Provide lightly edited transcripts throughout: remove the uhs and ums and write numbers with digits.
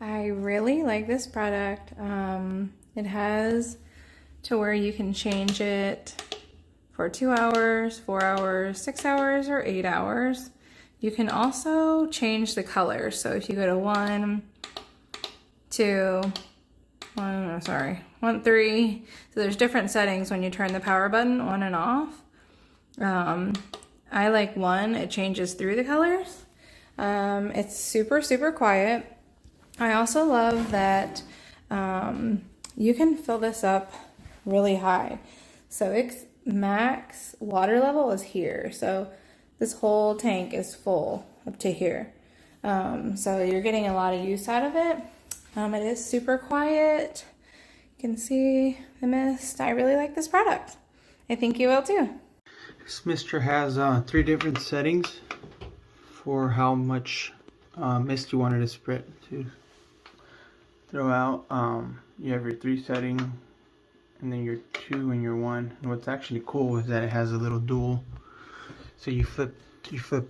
I really like this product. It has to where you can change it for 2 hours, 4 hours, 6 hours, or 8 hours. You can also change the colors. So if you go to 1, 2, 1, 3. So there's different settings when you turn the power button on and off. I like 1, it changes through the colors. It's super quiet. I also love that you can fill this up really high. So its max water level is here. So this whole tank is full up to here. So you're getting a lot of use out of it. It is super quiet. You can see the mist. I really like this product. I think you will too. This mister has 3 different settings for how much mist you wanted to spread to throw out. You have your 3 setting, and then your 2 and your 1. And what's actually cool is that it has a little dual. So you flip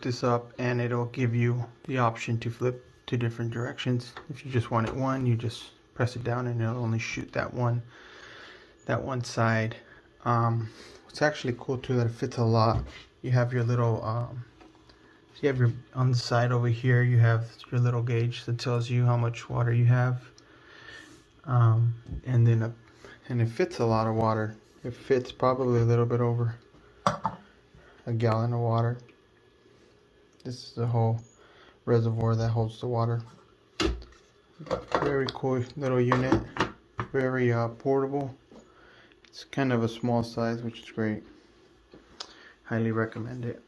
this up, and it'll give you the option to flip to different directions. If you just want it 1, you just press it down, and it'll only shoot that one side. What's actually cool too, that it fits a lot. You have your little so you have your, on the side over here, you have your little gauge that tells you how much water you have. And then and it fits a lot of water. It fits probably a little bit over a gallon of water. This is the whole reservoir that holds the water. Very cool little unit, very portable. It's kind of a small size, which is great. Highly recommend it.